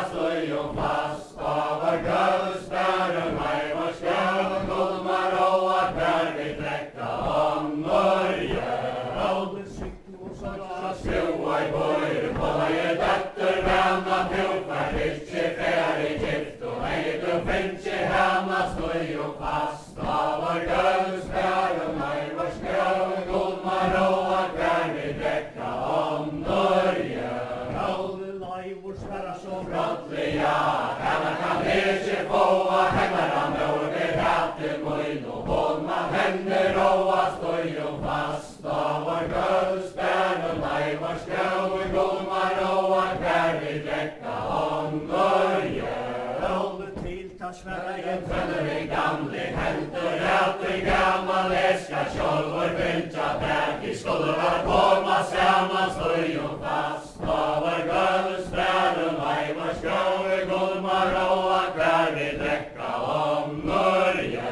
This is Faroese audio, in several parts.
støy og fast, av vår gøvsbæren, hei vår skjøv, gulmar og at hver vi drekka om Norge. Skjua i bøyr, på deg døtter, venna tilfær, ikke ferdig gift, og hei du finnkje henne, støy og fast, av vår gøvsbæren, hei vår skjøv, gulmar og at hver vi drekka om Norge. Leivur sverra så Brottliga, henne kan ikke få, henne han over hatten møyn, og hon man henne råa, støy og fast, av vår gøvsbæren, hei vår skjøv, gulmar og at hver vi drekka om Norge. Trønder i gamle helter, at i gammal eska kjolvor vintja tak, i skulle var koma saman, støy og fast, av vår gøvsbæren, hei vår skjøv, gulmar og at hver vi drekka om Norge.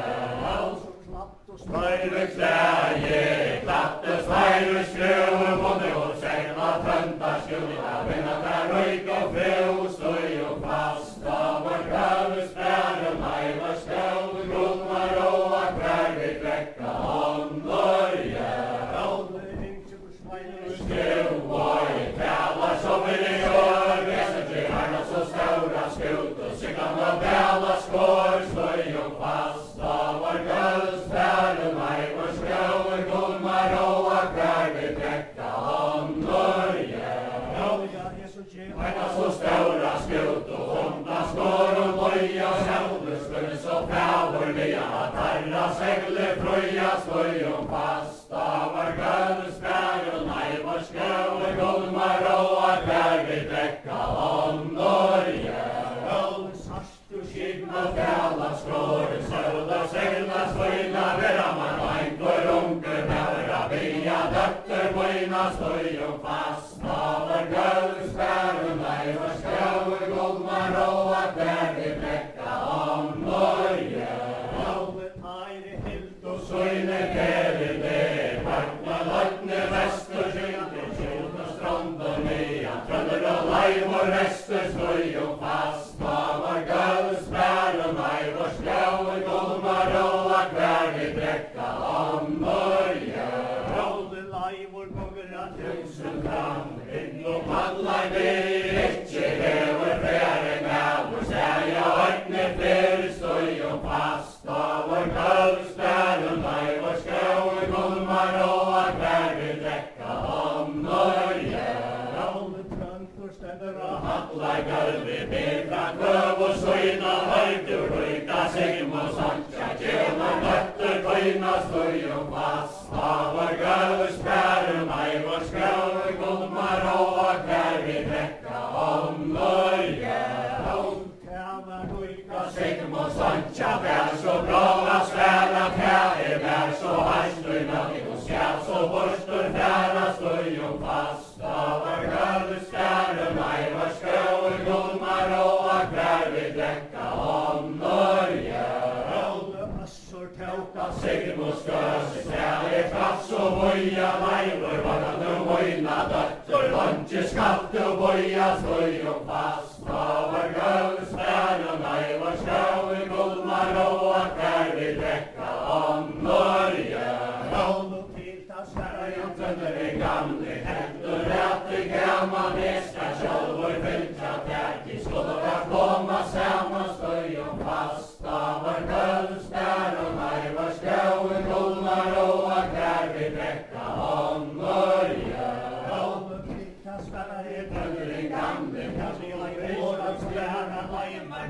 Støyre klæje, klatte, støyre skrøv, bonde og segna, trønta skjulda, vinna der røyk og frøv, støy og fast, av vår gøvsbæren, hei vår skjøv, gulmar og at hver vi drekka om Norge. Skruv og i tæla som vi gjør, vesentlig herna så ståra skjult, og syklan og bæla skår, støy og fast, av vår gøvsbæren, hei vår skjøv, gulmar og at hver vi drekka om Norge. Herna så ståra skjult, og hånda skår og bøya, sjølve skulle så fævor via, at herra segle frøya, støy og fast, av vår gøvsbæren, hei vår skjøv, gulmar og at hver vi drekka om Norge. Skinn og fæla skår, søvda segla støyna, vera man og enklor unker, vera via døtter bøyna, støy og fast, av vår gøvsbæren, hei vår skjøv, gulmar og at hver vi drekka om Norge. Søyne ferdig det, vakna løytne vestur, skyldig kjult og strand og nyan, trønder og Leivur rester, støy og fast, av vår gøvsbæren, hei vår skjøv, gulmar og at hver vi drekka om Norge. Tusen fram, inn og palla i byr, ikke hever færing av vår særja øyne fler, støy og fast, av vår gøvsbæren, hei vår skjøv, gulmar og at hver vi drekka om Norge. Halla i gulvi, ber fra kvøv og søyna, høytur, røyka, segm og santja, tjena døtter, bøyna, støy og fast, av vår gøvsbæren, hei vår skjøv, gulmar og at hver vi drekka om Norge. Segm og santja, vær så bra, sværa, kære, vær så heistøy, nødig og skjæv, så borstur, færa, støy og fast, av vår gøvsbæren, hei vår skjøv, gulmar og at hver vi drekka om Norge. Segm og skøs, særlig plass og bøya, Leivur, vaga du møyna døtter, lunge skatt og bøya, støy og fast, av vår gøvsbæren, hei vår skjøv, gulmar og at hver vi drekka om Norge. Trønder i gamle helter, at i gammal eska kjolvor vintja tak, i skulle var koma saman, støy og fast, av vår gøvsbæren, hei vår skjøv, gulmar og at hver vi drekka om Norge. Trønder i gamle helter,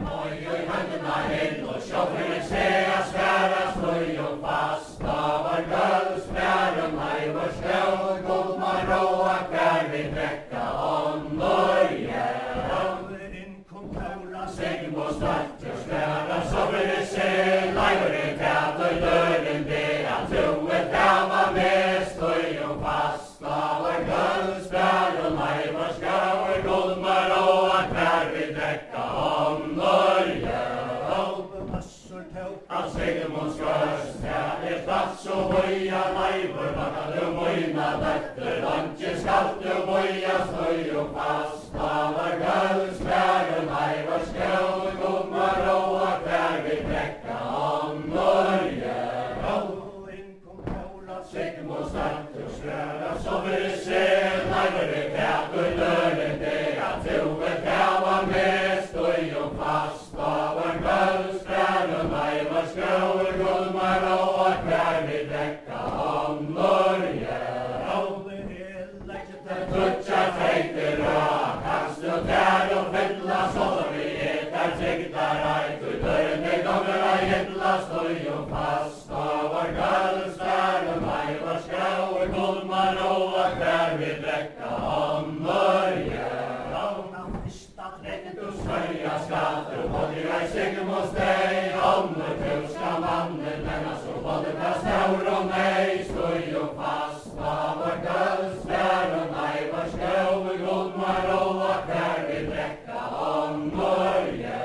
møy i hendina hill, og sjåfri sea sværa, støy og fast, av vår gøvsbæren, hei vår skjøv, gulmar og at hver vi drekka om Norge. Segm og støtter, sværa, sjåfri sea, Leivur i tæt og døren det, at troet dama med, støy og fast, av vår gøvsbæren, hei vår skjøv, gulmar og at hver vi drekka om Norge. Segm og skøs, særlig plass og bøya, Leivur, vaga du møyna døtter, lunge skatt og bøya, støy og fast, av vår gøvsbæren, hei drekka om Norge.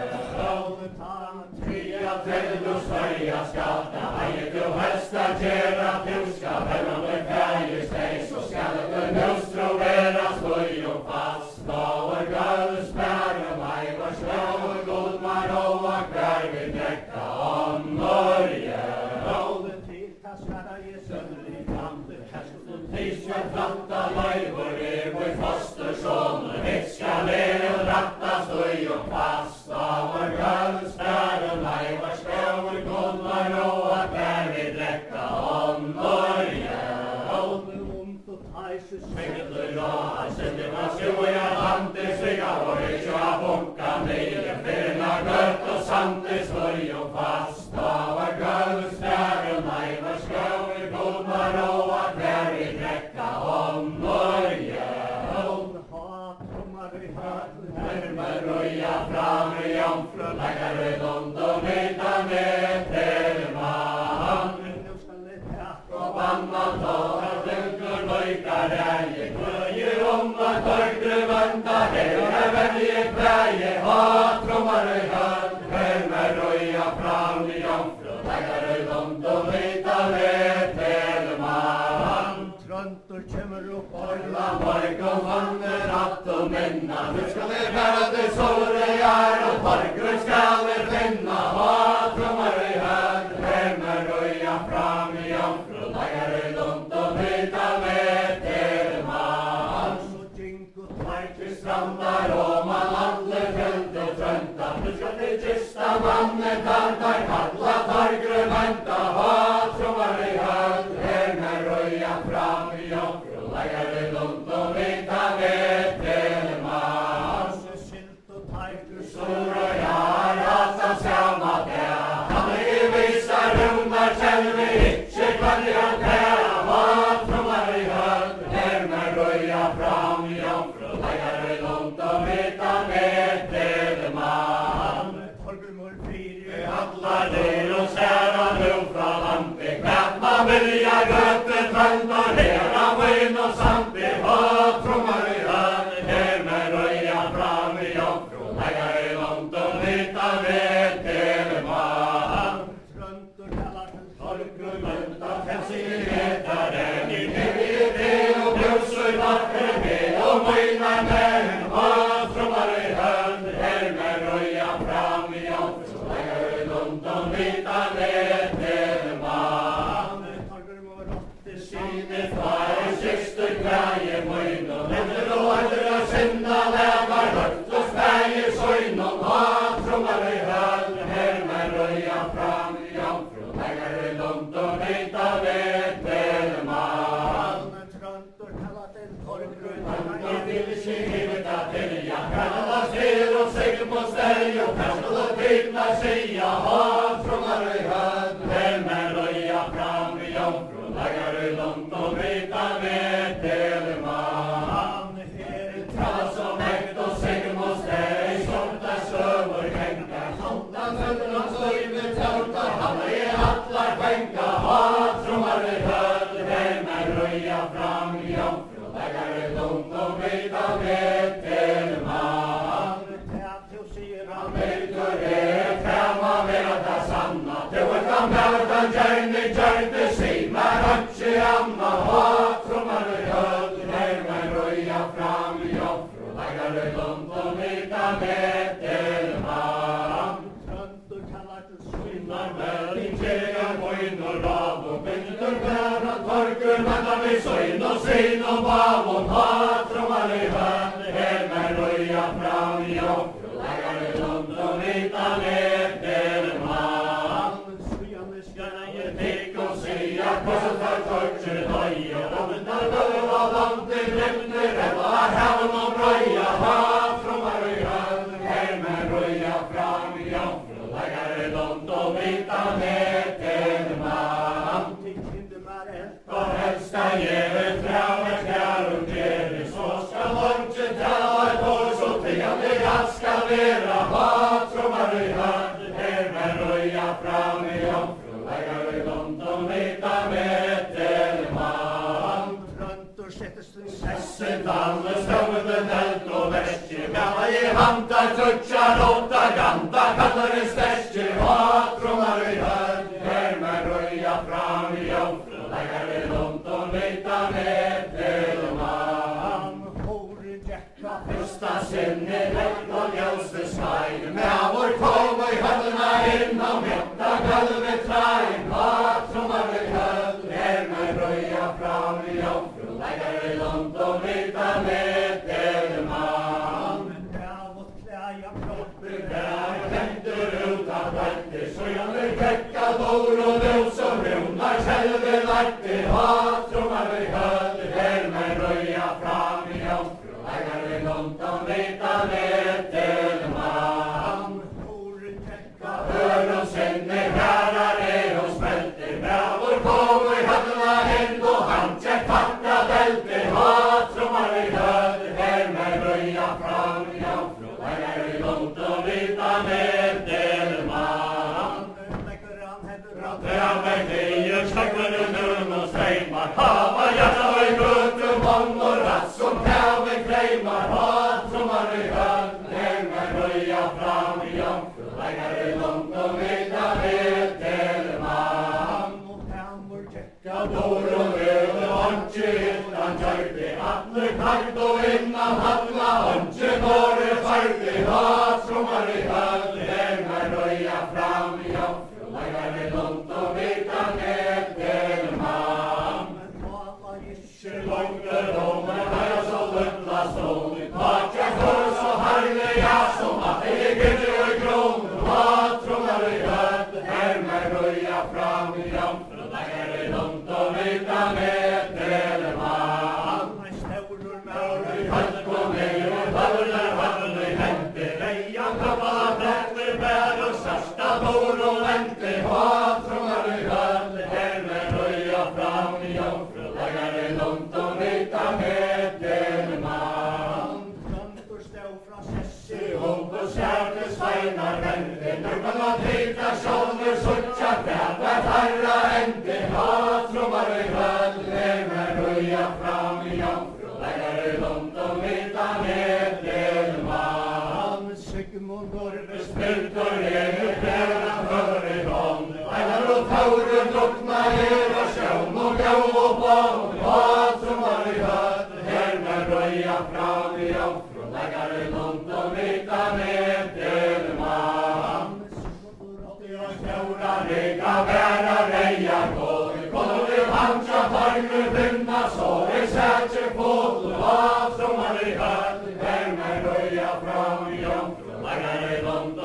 Til du støya skal da eie du helst a gjera, du skal hevna med kveie steg, så skal du nustro vera støy og fast. Over gøls bære meg var slår god man og hver vi drekka om Norge. Råden til ta sværa I sønner I kamper, hesten Tisver planta Leivur I Øssurson, hitt skal være ratta støy og fast. Over gøls bære meg var slår god man og hver vi drekka om Norge. Råden ondt og teises Svingelur og sender man skjoja hante sviga og ikke ha bunka nye firna gørt og sande støy og fast. Over gøls bære meg var slår god man og hver vi drekka om Norge. Råden hat kommer I høtten Hermer røya fram I jomfru, legger I lund og vita ned til mann. Nu skal det takk Og vannan tåra dunker løykar eie, kvøyer og torgre vanda, hele velje kveie, hat trommar I hønd. Hermer røya fram I jomfru, legger I lund og vita ned til mann. Trøndur kommer opp Orla morgon vanner att och minna, nu ska vi bära det sorgar och torgrun ska vi finna. Hat trommar I hönd, hemmer röja fram I jomfru, lägger I lund och vita med till man. Så gink og Till strandar och man landle fyllt och trönta, nu ska vi kista mannen tantar, kalla torgrun vänta. Hat trommar I hönd, hemmer röja fram I jomfru, lägger I lund och vita med till man. silt og teitur Stora jag rasa samma där, han vissa rundar känner vi inte kvarjan där. Hat trommar I hönd, härmer röja fram I jomfru, lägger I lund och vita med till man. Torgumur fyri Alla lir och sära nu från lampi, kvart man vilja götte tröndar, hela vin och sampi. Hat trommar I hönd, härmer röja fram I jomfru, lägger I lund och vita med till man. Trøndur kallar til Torgrun vänta, hälsighetaren I det och bjussur vacker med och mina män. Hat trommar I hönd, härmer röja fram I jomfru, lägger I lund och vita med till man. Torgumur åtte Sine far, syster, kveie, møyn og lenner og aldra sinna levar, høgt og speier søyn og hat trommar I hønd, hermer røya fram I jomfru, legger I lund og vita med til man. Trøndur kallar til torgrun Andra vil ikke hivita til ja, kalla styr og segl på steg og persel og tidna sia. Hat trommar I hønd, hermer røya fram I jomfru, legger I lund og vita med til man. Kalla som ekt og segl på steg, sorta søver kenka, haldan føllan støyver tauta, halda I atlar fenka. Hat trommar I hønd, hermer røya fram I jomfru, legger I lund og vita med til man. Amerikur framma vera ta sanna, du kan bæra gjerne simar ikke anna. Hat trommar I hønd, hermer røya fram I jomfru, legger I lund og vita med til man. Trøndur kallar til Svinnar møring, kjegar, møyn og rav og bindur bæra torgur, venda vi søyn og sin og bav og hat trommar I hønd, hermer røya fram I jomfru, legger I lund og vita med til man. Fikk og sia, korset for torger døye, og vindar bøv og lande glemner, hella havn og brøya. Hat trommar I hønd, hermer røya fram I jomfru, legger I lund og vita med til man. Og helsta gjevet framme kjær og gjere, så skal lunge ta et år, så tigande jeg skal vera. Hat trommar I hønd, hermer røya fram I jomfru, legger I lund og vita med til man. Trøndur settest til Sessin dalle støvende nelt og vekkje, Bjalla I handa, trutja, låta, ganda, kallarinn sterkir, hatrumar I höll, med röja fram I jomfru, läggar I långt och vita med man. Håret jäkka, Första sinne, lätt och ljusne skaj, med vår kom I höllna innom mätta gulvet träin, hatrumar I höll, med röja fram I jomfru, läggar I långt och vita med man. Hämter ut av välter, sjönder täcka dår och död som runar, själve lagte, hatrumar I höll, med röja fram I jomfru, läggar I långt om vita med man. Hör och sinne, härare och smälter, brävor kom I höllna händ och handkäck, fatta bälter, hatrumar I höll, med röja fram I jomfru, läggar I långt om vita med man. Träver klier, släcker nun och strämmar, hava hjärta I guttum, mång och ratt som täven klämmar, hatrumar I höll, med röja fram I jomfru, läggar I långt om vita med man. Dår och öde, ontje hittan kjörde, alle kart och innan halla, ontje nåre färde, hatrumar I höll, med röja fram I jomfru, läggar I långt om vita med man. Långt domen har jag så luttla stånd, takja för så härliga som att det gick I kron, hatrumar I höll, med röja fram I jomfru, läggar I långt om vita med man. I höll kom ner och höll I hämte, lejan kappala plätter, bär och särsta dår och vänte, hatrumar I höll, med röja fram I jomfru, läggar I långt om vita med man. Ihop och kärtes feinar vände, nurman att hita sjolver suttja, bäver herra ände, hatrumar I höll, med röja fram I jomfru, läggar I långt om vita med man. Spiltor krävan hör I hånd, vagnar och taurer druckna och sjön och gå och blån, hatrumar I höll, med röja fram I jomfru, läggar I långt om vita med man. Stora rika bära reja kål, kolor handja farger finna så säker fål, hatrumar I höll, med röja fram I jomfru, läggar I långt